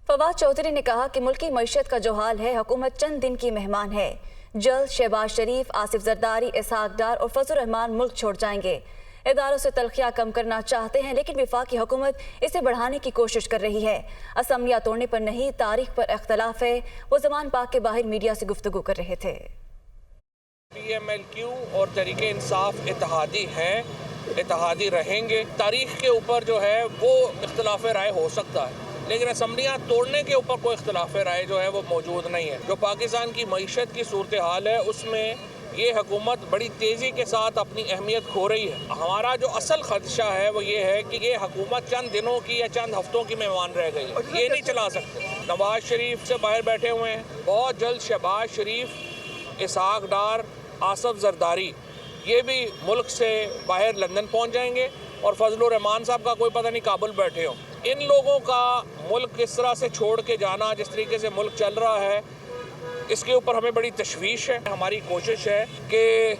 फवाद चौधरी ने कहा कि मुल्की मईशत का जो हाल है, हुकूमत चंद दिन की मेहमान है। जल्द शहबाज शरीफ, आसिफ जरदारी, इसहाक डार और फजल रहमान मुल्क छोड़ जाएंगे। इदारों से तलखियाँ कम करना चाहते हैं, लेकिन वफाकी हुकूमत इसे बढ़ाने की कोशिश कर रही है। असम्बलियाँ तोड़ने पर नहीं, तारीख पर इख्तलाफ है। वो ज़मान पाक के बाहर मीडिया से गुफ्तगू कर रहे थे। PMLQ और तहरीक इंसाफ इत्तेहादी हैं, इत्तेहादी रहेंगे। तारीख के ऊपर जो है वो इख्तलाफ राय हो सकता है, लेकिन असम्बलियाँ तोड़ने के ऊपर कोई इख्तलाफ राय जो है वो मौजूद नहीं है। जो पाकिस्तान की मईशत की सूरत हाल है, उसमें ये हुकूमत बड़ी तेज़ी के साथ अपनी अहमियत खो रही है। हमारा जो असल खदशा है वो ये है कि ये हुकूमत चंद दिनों की या चंद हफ्तों की मेहमान रह गई है। ये नहीं चला सकते। नवाज शरीफ से बाहर बैठे हुए हैं, बहुत जल्द शहबाज शरीफ, इसहाक डार, आसिफ जरदारी ये भी मुल्क से बाहर लंदन पहुंच जाएंगे, और फजल रहमान साहब का कोई पता नहीं काबुल बैठे हो। इन लोगों का मुल्क किस तरह से छोड़ के जाना, जिस तरीके से मुल्क चल रहा है, इसके ऊपर हमें बड़ी तशवीश है। हमारी कोशिश है कि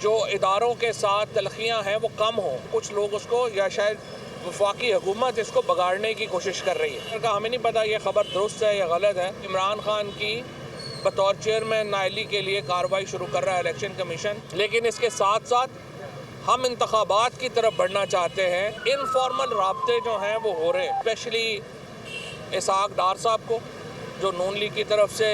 जो इदारों के साथ तलखियाँ हैं वो कम हों। कुछ लोग उसको, या शायद वफाकी हुकूमत इसको बिगाड़ने की कोशिश कर रही है। हमें नहीं पता ये खबर दुरुस्त है या गलत है। इमरान खान की बतौर चेयरमैन नाअहली के लिए कार्रवाई शुरू कर रहा है इलेक्शन कमीशन, लेकिन इसके साथ साथ हम इंतखाबात की तरफ बढ़ना चाहते हैं। इनफॉर्मल राब्ते जो हैं वो हो रहे हैं, स्पेशली इसहाक डार साहब को, जो नून लीग की तरफ से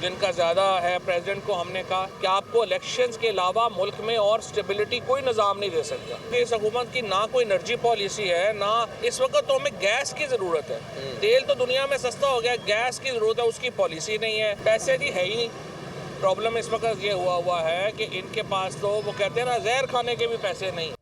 जिनका ज़्यादा है। प्रेसिडेंट को हमने कहा कि आपको इलेक्शंस के अलावा मुल्क में और स्टेबिलिटी कोई निज़ाम नहीं दे सकता। इस हुकूमत की ना कोई एनर्जी पॉलिसी है, ना इस वक्त तो हमें गैस की ज़रूरत है। तेल तो दुनिया में सस्ता हो गया, गैस की ज़रूरत है, उसकी पॉलिसी नहीं है। पैसे जी है ही नहीं। प्रॉब्लम इस वक्त ये हुआ है कि इनके पास तो वो कहते हैं ना, जहर खाने के भी पैसे नहीं।